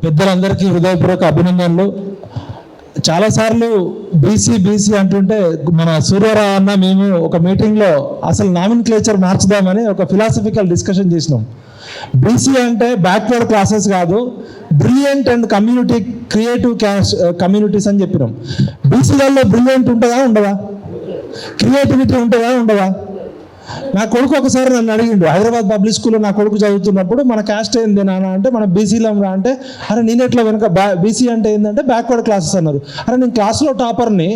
పెద్దలందరికీ హృదయపూర్వక అభినందనలు. చాలాసార్లు బీసీ అంటుంటే మన సూర్యారావు అన్న మేము ఒక మీటింగ్లో అసలు నామిన్క్లేచర్ మార్చుదామని ఒక ఫిలాసఫికల్ డిస్కషన్ చేసినాం. బీసీ అంటే బ్యాక్వర్డ్ క్లాసెస్ కాదు, బ్రిలియంట్ అండ్ క్రియేటివ్ కమ్యూనిటీస్ అని చెప్పినాం. బీసీలలో బ్రిలియంట్ ఉంటుందా ఉండదా, క్రియేటివిటీ ఉంటుందా ఉండదా? నా కొడుకు ఒకసారి నన్ను అడిగిండు, హైదరాబాద్ పబ్లిక్ స్కూల్లో నా కొడుకు చదువుతున్నప్పుడు మన క్యాస్ట్ ఏంది నాన్న అంటే మన బీసీలో రా అంటే, అరే నేను ఎట్లా వెనక బీసీ అంటే ఏంటంటే బ్యాక్వర్డ్ క్లాసెస్ అన్నారు. అరే నేను క్లాస్లో టాపర్ని,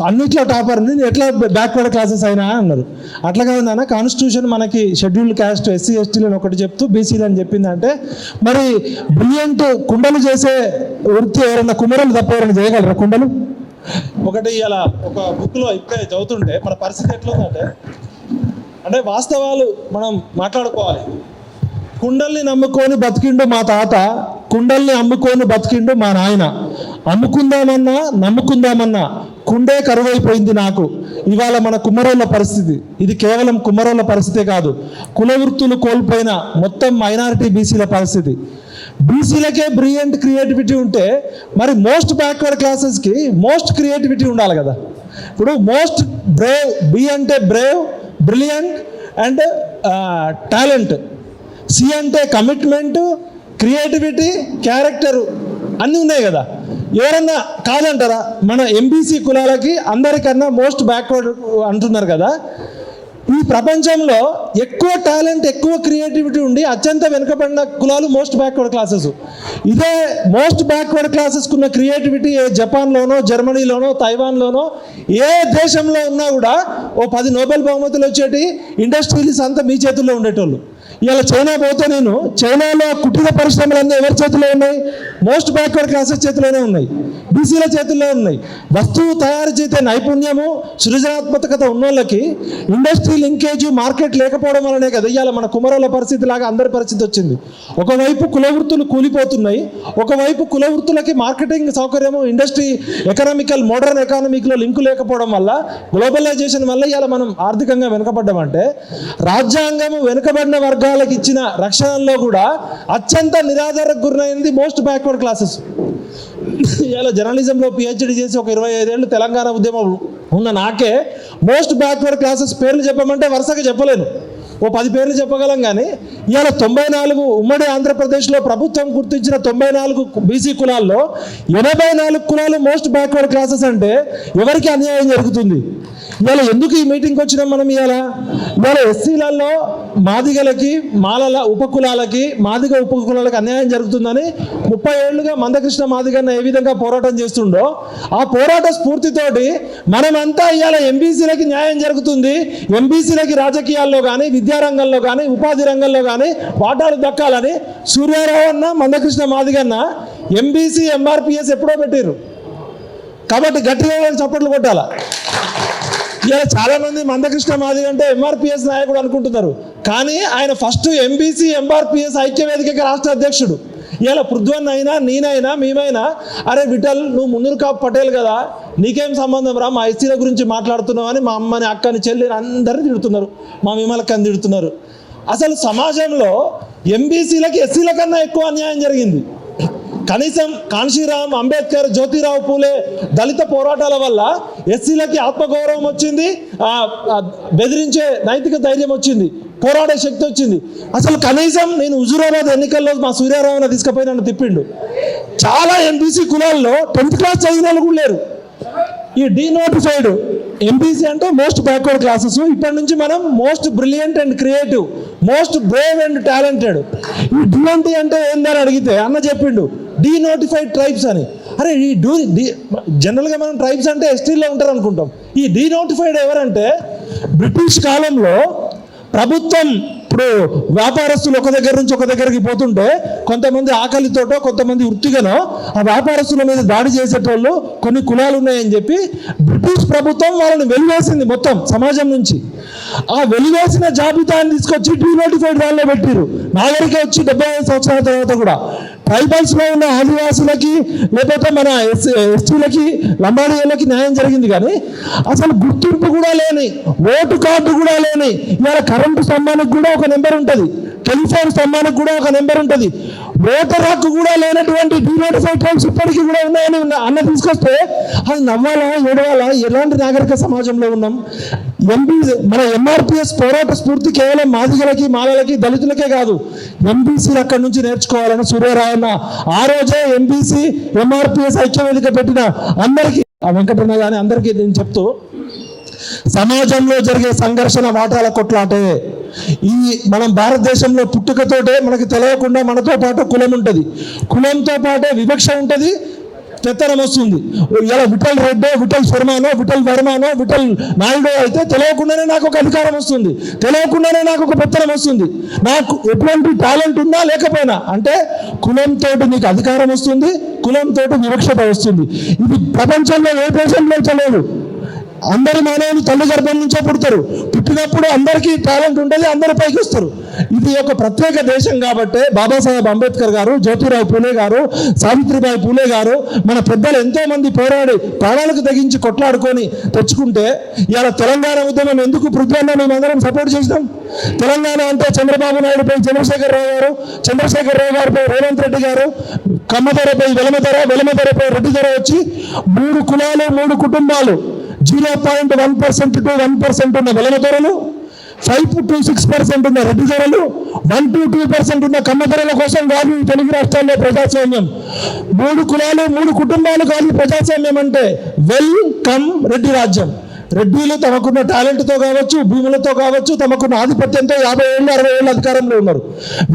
అన్నిట్లో టాపర్ని, నేను ఎట్లా బ్యాక్వర్డ్ క్లాసెస్ అయినా అన్నారు. అట్లా కాదు నాన్న, కాన్స్టిట్యూషన్ మనకి షెడ్యూల్డ్ క్యాస్ట్ ఎస్సీ ఎస్టీలను ఒకటి చెప్తూ బీసీలు అని చెప్పిందంటే, మరి బ్రిలియంట్ కుండలు చేసే వృత్తి ఎవరైనా కుమ్మరలు తప్ప ఎవరైనా చేయగలరా కుండలు? ఒకటి ఇలా ఒక బుక్లో ఇప్పుడే చదువుతుంటే మన పరిస్థితి ఎట్లుందంటే, అంటే వాస్తవాలు మనం మాట్లాడుకోవాలి. కుండల్ని నమ్ముకొని బతికిండు మా తాత, కుండల్ని అమ్ముకొని బతికిండు మా నాయన. అమ్ముకుందామన్నా నమ్ముకుందామన్నా కుండే కరువైపోయింది నాకు. ఇవాళ మన కుమ్మరోళ్ళ పరిస్థితి ఇది కేవలం కుమ్మరోళ్ళ పరిస్థితే కాదు, కుల వృత్తులు కోల్పోయిన మొత్తం మైనారిటీ బీసీల పరిస్థితి. బీసీలకే బ్రిలియంట్ క్రియేటివిటీ ఉంటే మరి మోస్ట్ బ్యాక్వర్డ్ క్లాసెస్కి మోస్ట్ క్రియేటివిటీ ఉండాలి కదా. ఇప్పుడు మోస్ట్ బ్రేవ్, బి అంటే brave, brilliant and talent, C అంటే కమిట్మెంట్, క్రియేటివిటీ, క్యారెక్టరు అన్నీ ఉన్నాయి కదా. ఎవరన్నా కాదంటారా? మన ఎంబీసీ కులాలకి అందరికన్నా మోస్ట్ బ్యాక్వర్డ్ అంటున్నారు కదా. ఈ ప్రపంచంలో ఎక్కువ టాలెంట్, ఎక్కువ క్రియేటివిటీ ఉండి అత్యంత వెనుకబడిన కులాలు మోస్ట్ బ్యాక్వర్డ్ క్లాసెస్. ఇదే మోస్ట్ బ్యాక్వర్డ్ క్లాసెస్కున్న క్రియేటివిటీ ఏ జపాన్లోనో, జర్మనీలోనో, తైవాన్లోనో ఏ దేశంలో ఉన్నా కూడా ఓ 10 నోబెల్ బహుమతులు వచ్చేటి ఇండస్ట్రీస్ అంతా మీ చేతుల్లో ఉండేటోళ్ళు. ఇవాళ చైనా పోతే నేను చైనాలో కుటీర పరిశ్రమలన్నీ ఎవరి చేతిలో ఉన్నాయి? మోస్ట్ బ్యాక్వర్డ్ క్లాసెస్ చేతిలోనే ఉన్నాయి, బీసీల చేతుల్లో ఉన్నాయి. వస్తువు తయారు చేసే నైపుణ్యము, సృజనాత్మకత ఉన్నోళ్ళకి ఇండస్ట్రీ లింకేజ్, మార్కెట్ లేకపోవడం వల్లనే కదా ఇవాళ మన కుమరోళ్ళ పరిస్థితి లాగా అందరి పరిస్థితి వచ్చింది. ఒకవైపు కుల వృత్తులు కూలిపోతున్నాయి, ఒకవైపు కుల వృత్తులకి మార్కెటింగ్ సౌకర్యము, ఇండస్ట్రీ ఎకనామికల్ మోడర్న్ ఎకానమీలో లింకు లేకపోవడం వల్ల, గ్లోబలైజేషన్ వల్ల ఇవాళ మనం ఆర్థికంగా వెనుకబడ్డామంటే, రాజ్యాంగము వెనుకబడిన వర్గాలకు ఇచ్చిన రక్షణలో కూడా అత్యంత నిరాధారకు గురైంది మోస్ట్ బ్యాక్వర్డ్ క్లాసెస్. ఇలా జర్నలిజంలో పిహెచ్డి చేసి ఒక 25 ఏళ్ళు తెలంగాణ ఉద్యమం ఉన్న నాకే మోస్ట్ బ్యాక్వర్డ్ క్లాసెస్ పేర్లు చెప్పమంటే వరుసగా చెప్పలేను, ఓ 10 పేర్లు చెప్పగలం. కానీ ఇవాళ 94 ఉమ్మడి ఆంధ్రప్రదేశ్లో ప్రభుత్వం గుర్తించిన 94 బీసీ కులాల్లో 84 కులాలు మోస్ట్ బ్యాక్వర్డ్ క్లాసెస్ అంటే ఎవరికి అన్యాయం జరుగుతుంది? ఇవాళ ఎందుకు ఈ మీటింగ్కి వచ్చినాం మనం? ఇవాళ ఎస్సీలలో మాదిగలకి, మాలల ఉపకులాలకి, మాదిగ ఉపకులాలకి అన్యాయం జరుగుతుందని 30 ఏళ్లుగా మందకృష్ణ మాదిగన్న ఏ విధంగా పోరాటం చేస్తుండో ఆ పోరాట స్ఫూర్తితోటి మనమంతా ఇవాళ ఎంబీసీలకి న్యాయం జరుగుతుంది, ఎంబీసీలకి రాజకీయాల్లో కానీ, విద్యారంగంలో కానీ, ఉపాధి రంగంలో కానీ వాటాలు దక్కాలని సూర్యారావు అన్న, మందకృష్ణ మాదిగన్న ఎంబీసీ ఎంఆర్పిఎస్ ఎప్పుడో పెట్టారు. కాబట్టి గట్టిగా చప్పట్లు కొట్టాల. ఇలా చాలామంది మందకృష్ణ మాదిగ అంటే ఎంఆర్పిఎస్ నాయకుడు అనుకుంటున్నారు, కానీ ఆయన ఫస్ట్ ఎంబీసీ ఎంఆర్పిఎస్ ఐక్యవేదిక రాష్ట్ర అధ్యక్షుడు. ఇలా పృథ్వన్ అయినా, నేనైనా, మేమైనా, అరే విఠల్ నువ్వు మున్నూరు కాపు పటేల్ కదా, నీకేం సంబంధం రా మా ఎస్సీల గురించి మాట్లాడుతున్నావు అని మా అమ్మని, అక్కని, చెల్లిని అందరినీ తిడుతున్నారు, మా విమలక్కని తిడుతున్నారు. అసలు సమాజంలో ఎంబీసీలకి ఎస్సీల కన్నా ఎక్కువ అన్యాయం జరిగింది. కనీసం కాన్షీరామ్, అంబేద్కర్, జ్యోతిరావు పూలే దళిత పోరాటాల వల్ల ఎస్సీలకి ఆత్మగౌరవం వచ్చింది, బెదిరించే నైతిక ధైర్యం వచ్చింది, పోరాడే శక్తి వచ్చింది. అసలు కనీసం నేను హుజూరాబాద్ ఎన్నికల్లో మా సూర్యారావుని తీసుకుపోయి నన్ను తిప్పిండు. చాలా ఎంబీసీ కులాల్లో 10th క్లాస్ చదివిన వాళ్ళు కూడా లేరు. ఈ డీనోటిఫైడ్ ఎంబీసీ అంటే మోస్ట్ బ్యాక్వర్డ్ క్లాసెస్. ఇప్పటి నుంచి మనం most brilliant and creative, most Brave and talented. ఈ డిఎన్టీ అంటే ఏందని అడిగితే అన్న చెప్పిండు డీనోటిఫైడ్ ట్రైబ్స్ అని. అరే ఈ జనరల్గా మనం ట్రైబ్స్ అంటే ఎస్టీలో ఉంటారు అనుకుంటాం. ఈ డీనోటిఫైడ్ ఎవరంటే బ్రిటిష్ కాలంలో ప్రభుత్వం, ఇప్పుడు వ్యాపారస్తులు ఒక దగ్గర నుంచి ఒక దగ్గరికి పోతుంటే కొంతమంది ఆకలితోటో, కొంతమంది వృత్తిగానో ఆ వ్యాపారస్తుల మీద దాడి చేసేటోళ్ళు కొన్ని కులాలు ఉన్నాయని చెప్పి బ్రిటిష్ ప్రభుత్వం వాళ్ళని వెలివేసింది మొత్తం సమాజం నుంచి. ఆ వెలివేసిన జాబితాని తీసుకొచ్చి డీనోటిఫైడ్ వాళ్ళలో పెట్టిరు. నాగరిక వచ్చి 75 సంవత్సరాల తర్వాత కూడా ట్రైబల్స్లో ఉన్న ఆదివాసులకి, లేకపోతే మన ఎస్టీలకి, లంబాడీలకి న్యాయం జరిగింది. కానీ అసలు గుర్తింపు కూడా లేని, ఓటు కార్డు కూడా లేని, ఇవాళ కరెంటు స్తంభానికి కూడా ఒక నెంబర్ ఉంటుంది, టెలిఫోన్ స్తంభానికి కూడా ఒక నెంబర్ ఉంటుంది. ఓటర్ హక్కు కూడా లేనటువంటి డీనోటిఫైడ్ ట్రైబ్స్ ఇప్పటికీ కూడా ఉన్నాయని అన్న తీసుకొస్తే అది నవ్వాలా ఏడవాలా? ఎలాంటి నాగరిక సమాజంలో ఉన్నాం? మన ఎంఆర్పిఎస్ పోరాట స్ఫూర్తి కేవలం మాదిగలకి, మాలలకి, దళితులకే కాదు, ఎంబీసీలు అక్కడి నుంచి నేర్చుకోవాలని సూర్యరాయన్న ఆ రోజే ఎంబీసీ ఎంఆర్పిఎస్ ఐక్యవేదిక పెట్టిన అందరికీ, ఆ వెంకటరమణ కానీ అందరికీ నేను చెప్తూ, సమాజంలో జరిగే సంఘర్షణ వాటాల కొట్లాటే. ఈ మనం భారతదేశంలో పుట్టుకతోటే మనకి తెలియకుండా మనతో పాటు కులం ఉంటుంది, కులంతో పాటే వివక్ష ఉంటుంది, పెత్తనం వస్తుంది. ఇలా విఠల్ రెడ్డో, విఠల్ శర్మనో, విఠల్ వర్మనో, విఠల్ నాయుడో అయితే తెలియకుండానే నాకు ఒక అధికారం వస్తుంది, తెలియకుండానే నాకు ఒక పెత్తనం వస్తుంది. నాకు ఎటువంటి టాలెంట్ ఉన్నా లేకపోయినా అంటే కులంతో నీకు అధికారం వస్తుంది, కులంతో వివక్షత వస్తుంది. ఇది ప్రపంచంలో ఏ దేశంలో తెలియదు. అందరి మానవులు తల్లి గర్భం నుంచే పుడతారు, పుట్టినప్పుడు అందరికీ టాలెంట్ ఉంటుంది, అందరి పైకి వస్తారు. ఇది ఒక ప్రత్యేక దేశం కాబట్టి బాబాసాహెబ్ అంబేద్కర్ గారు, జ్యోతిరావు పూలే గారు, సావిత్రిబాయి పూలే గారు, మన పెద్దలు ఎంతో మంది పోరాడి ప్రాణాలకు తెగించి కొట్లాడుకొని తెచ్చుకుంటే ఇలా తెలంగాణ ఉద్యమం ఎందుకు పృథ్వన్న మేమందరం సపోర్ట్ చేసినాం? తెలంగాణ అంటే చంద్రబాబు నాయుడుపై చంద్రశేఖరరావు గారు, చంద్రశేఖరరావు గారిపై రేవంత్ రెడ్డి గారు, కమ్మధరపై వెలమధర, వెలమధరపై రెడ్డిధర వచ్చి 3 కులాలు 3 కుటుంబాలు 0.1% to 1% ఉన్న వెలమధరలు, 5 to 6% ఉన్న రెడ్డి ధరలు, 1 to 2% ఉన్న కమ్మధరల కోసం కాదు ఈ తెలుగు రాష్ట్రాల్లో ప్రజాస్వామ్యం. 3 కులాలు 3 కుటుంబాలు కాదు ప్రజాస్వామ్యం అంటే. వెల్కమ్ రెడ్డి రాజ్యం. రెడ్డిలు తమకున్న టాలెంట్తో కావచ్చు, భూములతో కావచ్చు, తమకున్న ఆధిపత్యంతో 50 ఏళ్ళు 60 ఏళ్ళు అధికారంలో ఉన్నారు.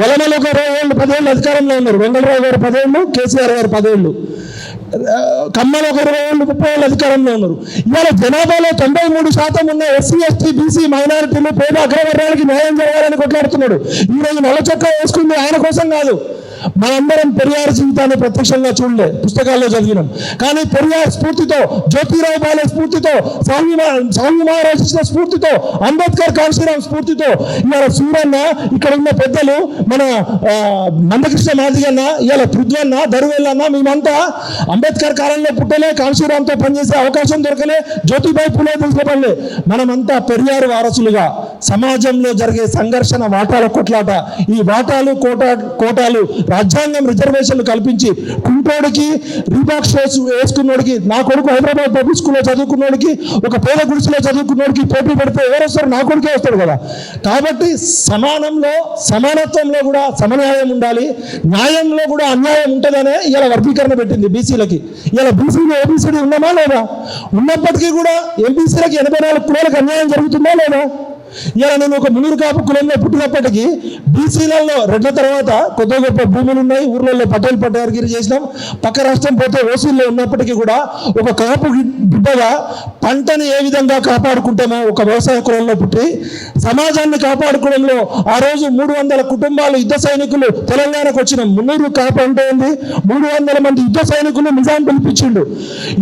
వెలమలు ఒక 20 ఏళ్ళు 10 ఏళ్ళు అధికారంలో ఉన్నారు. వెంగళరావు గారు 10 ఏళ్ళు, కేసీఆర్ గారు 10 ఏళ్ళు, కమ్మలు ఒక 20 ఏళ్ళు 30 ఏళ్ళు అధికారంలో ఉన్నారు. ఇవాళ జనాభాలో 93% ఉన్న ఎస్సీ, ఎస్టీ, బీసీ, మైనారిటీలు, పేద అగ్రవర్గాలకి న్యాయం జరగాలని కొట్లాడుతున్నాడు. ఈరోజు నల్ల చొక్కా వేసుకుంది ఆయన కోసం కాదు. మనందరం పెరియార్ జీవితాన్ని ప్రత్యక్షంగా చూడలే, పుస్తకాల్లో చదివినాం. కానీ పెరియార్ స్ఫూర్తితో, జ్యోతిరావు బాలే స్ఫూర్తితో, సాహు మహారాజ్ ఇచ్చిన స్ఫూర్తితో, అంబేద్కర్ కాంశీరామ్ స్ఫూర్తితో ఇవాళ సూరన్న, ఇక్కడ ఉన్న పెద్దలు మన మందకృష్ణ మాదిగన్న, ఇవాళ పృథ్వన్న, దరువెల్లన్న, మేమంతా అంబేద్కర్ కాలంలో పుట్టలే, కాంశీరామ్తో పనిచేసే అవకాశం దొరకలే, జ్యోతిబాయి పూలే తెలుసుకోలే. మనమంతా పెరియార్ వారసులుగా సమాజంలో జరిగే సంఘర్షణ వాటాల కొట్లాట. ఈ వాటాలు కోటాలు రాజ్యాంగం రిజర్వేషన్లు కల్పించి కుంటోడికి, రీబాక్ షూస్ వేసుకున్నోడికి, నా కొడుకు హైదరాబాద్ పబ్లిక్ స్కూల్లో చదువుకున్నోడికి, ఒక పేద గుడిసెలో చదువుకున్నోడికి పోటీ పెడితే ఎవరు వస్తారు? నా కొడుకే వస్తాడు కదా. కాబట్టి సమానత్వంలో కూడా సమన్యాయం ఉండాలి, న్యాయంలో కూడా అన్యాయం ఉంటుందనే ఇలా వర్గీకరణ పెట్టింది బీసీలకి. ఇలా బీసీలు ఏబీసీడీ ఉన్నామా లేదా? ఉన్నప్పటికీ కూడా ఎంబీసీలకి 84 కులాలకు అన్యాయం జరుగుతుందా లేదా? ఇలా నేను ఒక మునూరు కాపు కులంలో పుట్టినప్పటికీ బీసీలలో రెడ్ల తర్వాత కొద్ది గొప్ప భూములు ఉన్నాయి, ఊర్లలో పటేల్ పట్టారగిరి చేసినాం. పక్క రాష్ట్రం పోతే ఓసీల్లో ఉన్నప్పటికీ కూడా ఒక కాపు బిడ్డగా పంటని ఏ విధంగా కాపాడుకుంటామో ఒక వ్యవసాయ కులంలో పుట్టి సమాజాన్ని కాపాడుకోవడంలో ఆ రోజు 300 కుటుంబాలు యుద్ధ సైనికులు తెలంగాణకు వచ్చినాం. మున్నూరు కాపు అంటే ఏంది? 300 మంది యుద్ధ సైనికులు నిజాం పిలిపించిండు.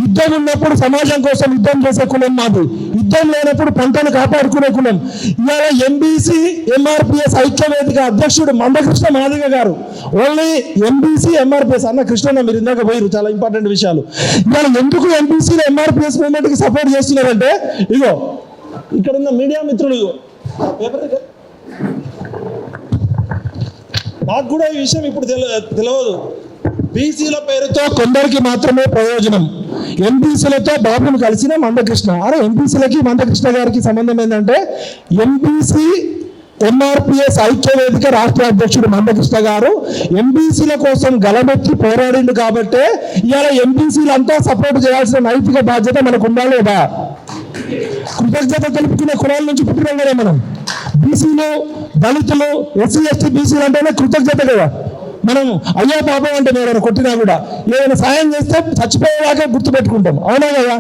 యుద్ధం ఉన్నప్పుడు సమాజం కోసం యుద్ధం చేసే కులం మాది, యుద్ధం లేనప్పుడు పంటను కాపాడుకునే కులం. ఇవాళ ఎంబీసీ ఎంఆర్పిఎస్ ఐక్యవేదిక అధ్యక్షుడు మందకృష్ణ మాదిగ గారు, ఓన్లీ ఎంబీసీ ఎంఆర్పిఎస్ అన్న కృష్ణ మీరు ఇందాక పోయారు, చాలా ఇంపార్టెంట్ విషయాలు. ఇవాళ ఎందుకు ఎంబీసీలో ఎంఆర్పిఎస్ మూవ్మెంట్కి సపోర్ట్ చేస్తున్నారంటే, ఇగో ఇక్కడ ఉన్న మీడియా మిత్రులు, ఇగో నాకు కూడా ఈ విషయం ఇప్పుడు తెలియదు. బీసీల పేరుతో కొందరికి మాత్రమే ప్రయోజనం. ఎంబీసీలతో బాబును కలిసిన మందకృష్ణ, అరే ఎంబీసీలకి మందకృష్ణ గారికి సంబంధం ఏంటంటే, ఎంబీసీ ఎంఆర్పిఎస్ ఐక్యవేదిక రాష్ట్ర అధ్యక్షుడు మందకృష్ణ గారు ఎంబీసీల కోసం గలమెత్తి పోరాడిండు కాబట్టే ఇవాళ ఎంబీసీలు అంతా సపోర్ట్ చేయాల్సిన నైతిక బాధ్యత మనకు ఉందా లేదా? కృతజ్ఞత తెలుపుకునే కులాల నుంచి పుట్టినాం కదా మనం. బీసీలు, దళితులు, ఎస్సీ, ఎస్టీ, బీసీలు అంటేనే కృతజ్ఞత కదా. మనం అయ్యో పాపం అంటే నేను కొట్టినా కూడా ఏదైనా సాయం చేస్తే చచ్చిపోయేలాగా గుర్తుపెట్టుకుంటాం, అవునా కదా?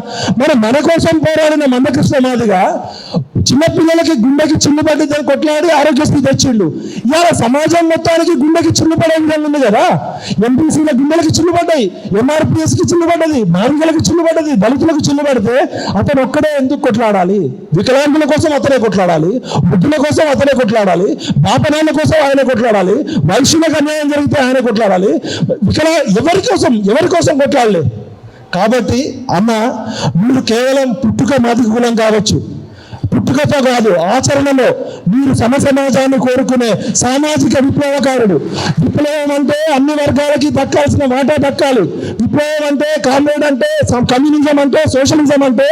మన కోసం పోరాడిన మందకృష్ణ మాదిగా చిన్నపిల్లలకి గుండెకి చిల్లు పడ్డదని కొట్లాడి ఆరోగ్యశ్రీ తెచ్చిండు. ఇవాళ సమాజం మొత్తానికి గుండెకి చిల్లు పడే విధంగా ఉంది కదా. ఎంపీసీల గుండెలకి చిల్లు పడ్డాయి, ఎంఆర్పిఎస్కి చిల్లు పడ్డది, మాదిగలకు చిల్లు పడ్డది, దళితులకు చిల్లు పడితే అతను ఒక్కడే ఎందుకు కొట్లాడాలి? వికలాంగుల కోసం అతనే కొట్లాడాలి, బుద్ధుల కోసం అతనే కొట్లాడాలి, బాపనాళ్ళ కోసం ఆయన కొట్లాడాలి, వైశ్యులకు అన్యాయం జరిగితే ఆయన కొట్లాడాలి. ఎవరి కోసం కొట్లాడలే. కాబట్టి అన్న, మీరు కేవలం పుట్టుక మాదిగ కులం కావచ్చు, పుట్టుకతో కాదు ఆచరణలో మీరు సమాజాన్ని కోరుకునే సామాజిక విప్లవకారుడు. విప్లవం అంటే అన్ని వర్గాలకి దక్కాల్సిన వాటా దక్కాలి. విప్లవం అంటే కామ్రేడ్ అంటే కమ్యూనిజం అంటే సోషలిజం అంటే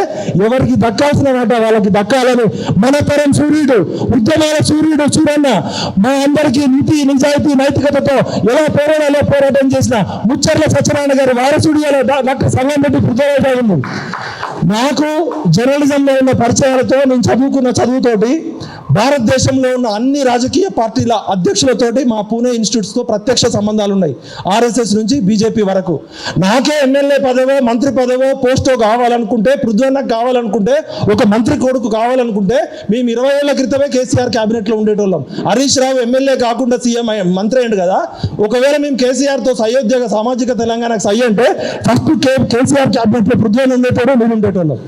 ఎవరికి దక్కాల్సిన వాటా వాళ్ళకి దక్కాలని మన తరం సూర్యుడు, ఉద్యమాల సూర్యుడు సూరన్న మా అందరికీ నీతి నిజాయితీ నైతికతతో ఎలా పోరాటం చేసిన ముచ్చర్ల సత్యనారాయణ గారి వారసుడు డాక్టర్ సంగంరెడ్డి పృథ్వీరాజ్ ఉంది. నాకు జర్నలిజంలో ఉన్న పరిచయాలతో నేను చదువుకున్న చదువుతోటి భారతదేశంలో ఉన్న అన్ని రాజకీయ పార్టీల అధ్యక్షులతోటి మా పూణే ఇన్స్టిట్యూట్స్తో ప్రత్యక్ష సంబంధాలు ఉన్నాయి. ఆర్ఎస్ఎస్ నుంచి బీజేపీ వరకు. నాకే ఎమ్మెల్యే పదవో మంత్రి పదవో పోస్టో కావాలనుకుంటే, పృథ్వన్నకు కావాలనుకుంటే, ఒక మంత్రి కొడుకు కావాలనుకుంటే మేము 20 ఏళ్ల క్రితమే కేసీఆర్ క్యాబినెట్లో ఉండేటోళ్ళం. హరీష్ రావు ఎమ్మెల్యే కాకుండా సీఎం మంత్రి అయ్యిండు కదా. ఒకవేళ మేము కేసీఆర్తో సయోధ్య సామాజిక తెలంగాణకు సై అంటే ఫస్ట్ కేసీఆర్ క్యాబినెట్లో పృథ్వన్న ఉండేటోడు, నేను ఉండేటోళ్ళం.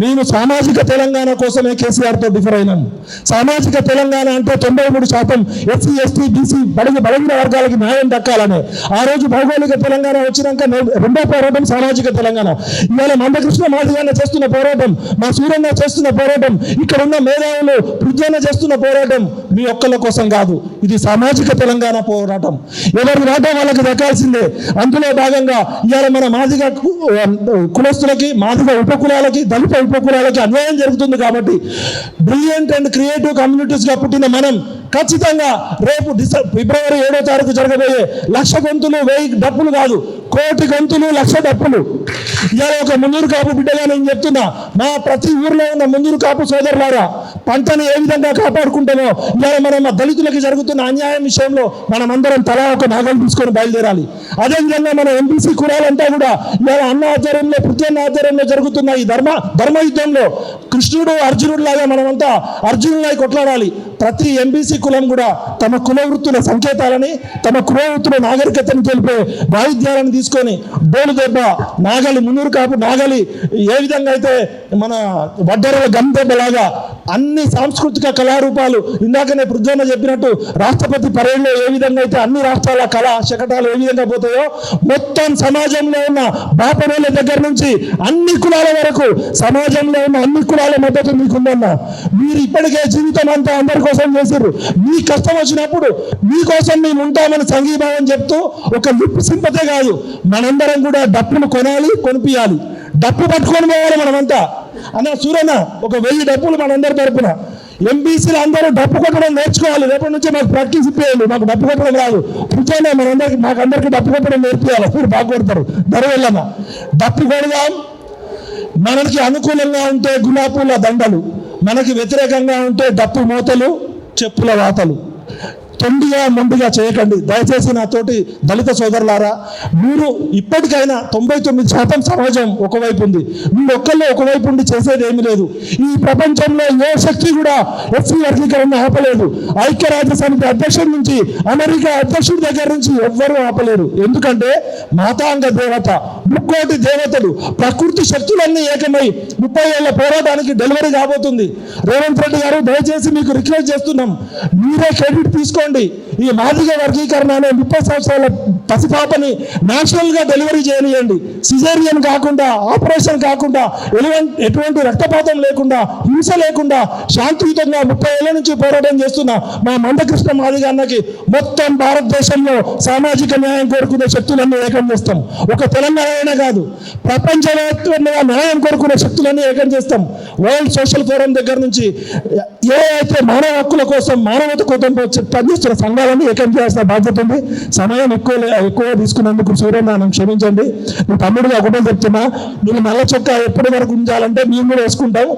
మేము సామాజిక తెలంగాణ కోసమే కేసీఆర్తో డిఫర్ అయినాము. సామాజిక తెలంగాణ అంటే 93% ఎస్సీ ఎస్టీ బీసీ బలహీన వర్గాలకి న్యాయం దక్కాలనే. ఆ రోజు భౌగోళిక తెలంగాణ వచ్చినాక రెండో పోరాటం సామాజిక తెలంగాణ. ఇవాళ మందకృష్ణ మాదిగన్న చేస్తున్న పోరాటం, మా సూరన్న చేస్తున్న పోరాటం, ఇక్కడ ఉన్న మేధావులు పృథ్వన్న చేస్తున్న పోరాటం మీ ఒక్కళ్ళ కోసం కాదు. ఇది సామాజిక తెలంగాణ పోరాటం. ఎవరి వాటా వాళ్ళకి దక్కాల్సిందే. అందులో భాగంగా ఇవాళ మన మాదిగ కులస్తులకి, మాదిగ ఉపకులాలకి, దళిత ఉపకులాలకి అన్యాయం జరుగుతుంది. కాబట్టి బ్రిలియంట్ అండ్ క్రియేటివ్ కమ్యూనిటీస్గా పుట్టిన మనం ఖచ్చితంగా రేపు ఫిబ్రవరి 7వ తారీఖు జరగబోయే 1,00,000 గొంతులు 1000 డప్పులు కాదు, 1,00,000 గొంతులు 1,00,000 డప్పులు. ఇవాళ ఒక ముందూరు కాపు బిడ్డగా నేను చెప్తున్నా, మా ప్రతి ఊర్లో ఉన్న ముందూరు కాపు సోదరులారా, పంటను ఏ విధంగా కాపాడుకుంటామో ఇవాళ మనం దళితులకి జరుగుతున్న అన్యాయం విషయంలో మనమందరం తలా ఒక నాగలు తీసుకొని బయలుదేరాలి. అదేవిధంగా మన ఎంబీసీ కులాలంతా కూడా ఇవాళ అన్న ఆధ్వర్యంలో, పృథ్వన్న ఆధ్వర్యంలో జరుగుతున్న ఈ ధర్మ యుద్ధంలో కృష్ణుడు అర్జునుడు లాగా మనమంతా అర్జునులై కొట్లాడాలి. ప్రతి ఎంబీసీ కులం కూడా తమ కుల వృత్తుల సంకేతాలని, తమ కుల వృత్తుల నాగరికతను తెలిపే వాయిద్యాలను తీసుకొని డోలు దెబ్బ, నాగలి, మున్నూరు కాపు నాగలి, ఏ విధంగా అయితే మన వడ్డెరల గందెబ్బలాగా అన్ని సాంస్కృతిక కళారూపాలు, ఇందాకనే పృథ్వన్న చెప్పినట్టు రాష్ట్రపతి పరేడ్లో ఏ విధంగా అయితే అన్ని రాష్ట్రాల కళా శకటాలు ఏ విధంగా పోతాయో, మొత్తం సమాజంలో ఉన్న బాపరేల దగ్గర నుంచి అన్ని కులాల వరకు సమాజంలో ఉన్న అన్ని కులాల మద్దతు మీకుందన్న. మీరు ఇప్పటికే జీవితం అంతా అందరి కోసం చేశారు. మీ కష్టం వచ్చినప్పుడు మీకోసం మేము ఉంటామని సంఘీభావం చెప్తూ ఒక లిప్ సింపతే కాదు, మనందరం కూడా డప్పును కొనాలి, కొనిపియాలి. డప్పు పట్టుకొని పోవాలి మనమంతా. అన్న సూరన్న ఒక 1000 డప్పులు మనందరి తరపున ఎంబీసీలు అందరూ డప్పు కొట్టడం నేర్చుకోవాలి. రేపటి నుంచి మాకు ప్రాక్టీస్ ఇప్పేయాలి. మాకు డప్పు కొట్టడం రాదు, కూర్చొని మాకందరికి డప్పు కొట్టడం నేర్పియాలి. మీరు బాగా కొడతారు. ధరవెళ్ళన్న డప్పు కొడదాం. మనకి అనుకూలంగా ఉంటే గులాబీల దండలు, మనకి వ్యతిరేకంగా ఉంటే డప్పు మూతలు, చెప్పుల వాతలు. తొండిగా మొండిగా చేయకండి దయచేసి. నాతోటి దళిత సోదరులారా, మీరు ఇప్పటికైనా 99% సమాజం ఒకవైపు ఉంది. మీరు ఒక్కళ్ళే ఒకవైపు ఉండి చేసేది ఏమీ లేదు. ఈ ప్రపంచంలో ఏ శక్తి కూడా ఎస్సీ వర్గీకరణ ఆపలేదు. ఐక్యరాజ్య సమితి అధ్యక్షుడి నుంచి అమెరికా అధ్యక్షుడి దగ్గర నుంచి ఎవ్వరూ ఆపలేరు. ఎందుకంటే మాతాంగ దేవత, ముక్కోటి దేవతలు, ప్రకృతి శక్తులన్నీ ఏకమై 30 ఏళ్ల పోరాటానికి డెలివరీ కాబోతుంది. రేవంత్ రెడ్డి గారు దయచేసి మీకు రిక్వెస్ట్ చేస్తున్నాం, మీరే క్రెడిట్ తీసుకోండి. ఈ మాదిగ వర్గీకరణ అనే 30 సంవత్సరాల పసిపాపని నేషనల్ గా డెలివరీ చేయనియండి. సిజేరియన్ కాకుండా, ఆపరేషన్ కాకుండా, ఎటువంటి రక్తపాతం లేకుండా, హింస లేకుండా శాంతియుతంగా 30 ఏళ్ల నుంచి పోరాటం చేస్తున్న మా మందకృష్ణ మాదిగ అన్నకి మొత్తం భారతదేశంలో సామాజిక న్యాయం కోరుకునే శక్తులన్నీ ఏకం చేస్తాం. ఒక తెలంగాణ కాదు, ప్రపంచవ్యాప్తంగా న్యాయం కోరుకునే శక్తులన్నీ ఏకం చేస్తాం. వరల్డ్ సోషల్ ఫోరం దగ్గర నుంచి ఏ అయితే మానవ హక్కుల కోసం, మానవత కోసం పనిచేస్తున్న సంఘాలన్నీ ఏకం చేయాల్సిన బాధ్యత ఉంది. సమయం ఎక్కువ తీసుకున్నందుకు సూర్యన్న నన్ను క్షమించండి. మీ తమ్ముడుగా ఒకటే చెప్తున్నా, మీరు నల్ల చొక్కా ఎప్పటి వరకు ఉంచాలంటే మేము కూడా వేసుకుంటాం.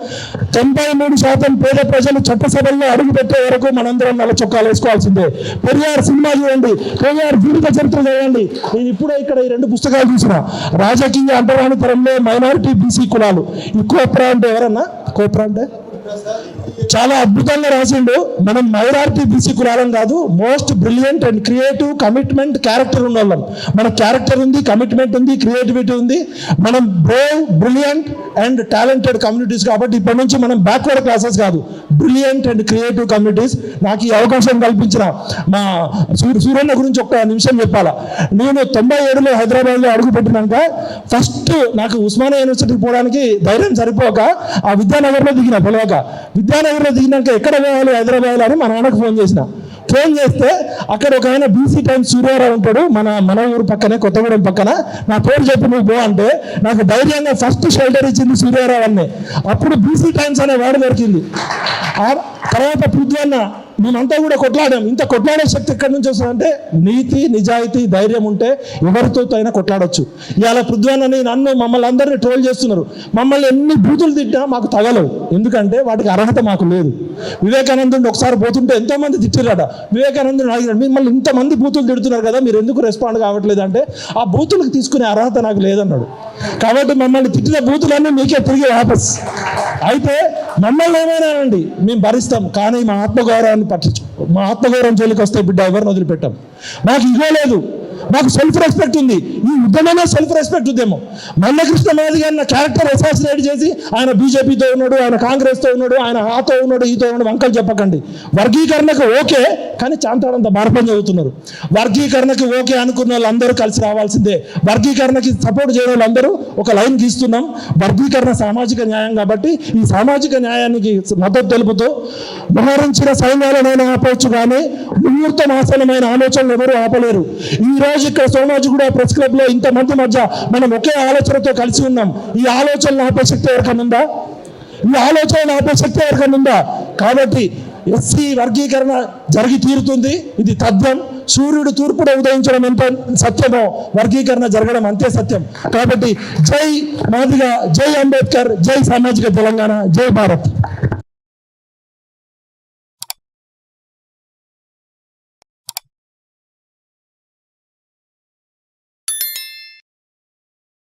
93% పేద ప్రజలు చట్టసభల్లో అడుగు పెట్టే వరకు మనందరం నల్ల చొక్కాలు వేసుకోవాల్సిందే. పెరియార్ సినిమా చూడండి, పెరియార్ జీవిత చరిత్ర చేయండి. నేను ఇప్పుడే ఇక్కడ ఈ 2 పుస్తకాలు చూసిన. రాజకీయ అంటరాని తరంలో మైనారిటీ బీసీ కులాలు. ఈ కోప్రా అంటే ఎవరన్నా? కోప్రా అంటే చాలా అద్భుతంగా రాసిండు. మనం మైనారిటీ బీసీ కులాలం కాదు, most brilliant and creative commitment character ఉన్న వాళ్ళం. మన క్యారెక్టర్ ఉంది, కమిట్మెంట్ ఉంది, క్రియేటివిటీ ఉంది. మనం Brave, brilliant and talented communities. కాబట్టి ఇప్పటి నుంచి మనం బ్యాక్వర్డ్ క్లాసెస్ కాదు, బ్రిలియంట్ అండ్ క్రియేటివ్ కమ్యూనిటీస్. నాకు ఈ అవకాశం కల్పించిన మా సూరన్న గురించి ఒక నిమిషం చెప్పాలా. నేను 97లో హైదరాబాద్లో అడుగుపెట్టినాక ఫస్ట్ నాకు ఉస్మానియా యూనివర్సిటీకి పోవడానికి ధైర్యం సరిపోక ఆ విద్యానగర్లో దిగిన పిలవక. విద్యానగర్ ఎయిర్పోర్ట్లో దిగినాక ఎక్కడ పోవాలి హైదరాబాద్ అని మా నాన్నకు ఫోన్ చేసిన. ఫోన్ చేస్తే అక్కడ ఒక ఆయన బీసీ టైమ్స్ సూర్యారావు ఉంటాడు, మన ఊరు పక్కనే, కొత్తగూడెం పక్కన. నా పేరు చెప్పి నువ్వు పో అంటే నాకు ధైర్యంగా ఫస్ట్ షెల్టర్ ఇచ్చింది సూర్యారావు అన్నే. అప్పుడు బీసీ టైమ్స్ అనే వాడు దొరికింది. తర్వాత పృథ్వన్న మేమంతా కూడా కొట్లాడాం. ఇంత కొట్లాడే శక్తి ఎక్కడి నుంచి వస్తుందంటే నీతి, నిజాయితీ, ధైర్యం ఉంటే ఎవరితో అయినా కొట్లాడొచ్చు. ఇవాళ పృథ్వన్నని, నన్ను, మమ్మల్ని అందరినీ ట్రోల్ చేస్తున్నారు. మమ్మల్ని ఎన్ని బూతులు తిట్టినా మాకు తగలవు, ఎందుకంటే వాటికి అర్హత మాకు లేదు. వివేకానందుని ఒకసారి పోతుంటే ఎంతోమంది తిట్టిరాట. వివేకానందుని అడిగాడు, మిమ్మల్ని ఇంతమంది బూతులు తిడుతున్నారు కదా, మీరు ఎందుకు రెస్పాండ్ కావట్లేదు అంటే ఆ బూతులకు తీసుకునే అర్హత నాకు లేదన్నాడు. కాబట్టి మమ్మల్ని తిట్టిన బూతులన్నీ మీకే తిరిగి వాపస్. అయితే మమ్మల్ని ఏమైనా అండి మేము భరిస్తాం, కానీ మా ఆత్మగౌరవాన్ని పట్టించు. మా ఆత్మగౌరవం జోలికి వస్తే బిడ్డ ఎవరిని వదిలిపెట్టాం. మాకు ఇగో లేదు, మాకు సెల్ఫ్ రెస్పెక్ట్ ఉంది. ఈ ఉద్యమమే సెల్ఫ్ రెస్పెక్ట్ ఉద్యమం. మల్లకృష్ణ మాదిగ అన్న క్యారెక్టర్ అసాసినేట్ చేసి ఆయన బీజేపీతో ఉన్నాడు, ఆయన కాంగ్రెస్తో ఉన్నాడు, ఆయన ఆతో ఉన్నాడు, ఈతో ఉన్నాడు వంకలు చెప్పకండి. వర్గీకరణకు ఓకే, కానీ చాంతాడంత మార్పం చదువుతున్నారు. వర్గీకరణకి ఓకే అనుకున్న వాళ్ళందరూ కలిసి రావాల్సిందే. వర్గీకరణకి సపోర్ట్ చేయడం వాళ్ళందరూ ఒక లైన్ గీస్తున్నాం. వర్గీకరణ సామాజిక న్యాయం కాబట్టి ఈ సామాజిక న్యాయానికి మద్దతు తెలుపుతూ మోహరించిన సైన్యాలనైనా ఆపవచ్చు, కానీ ముహూర్తం ఆసనమైన ఆలోచనలు ఎవరు ఆపలేరు. ఈ రోజు ఇక్కడ సోమాజిగూడ ప్రెస్ క్లబ్ లో ఇంతమంది మధ్య మనం ఒకే ఆలోచనతో కలిసి ఉన్నాం. ఈ ఆలోచనలు ఆపే శక్తి ఎవరికన్నా ఉందా? ఈ ఆలోచనలు ఆపే శక్తి ఎవరికన్నా ఉందా? కాబట్టి ఎస్సీ వర్గీకరణ జరిగి తీరుతుంది, ఇది తథ్యం. సూర్యుడు తూర్పులో ఉదయించడం ఎంత సత్యమో వర్గీకరణ జరగడం అంతే సత్యం. కాబట్టి జై మాదిగ, జై అంబేద్కర్, జై సామాజిక తెలంగాణ, జై భారత్.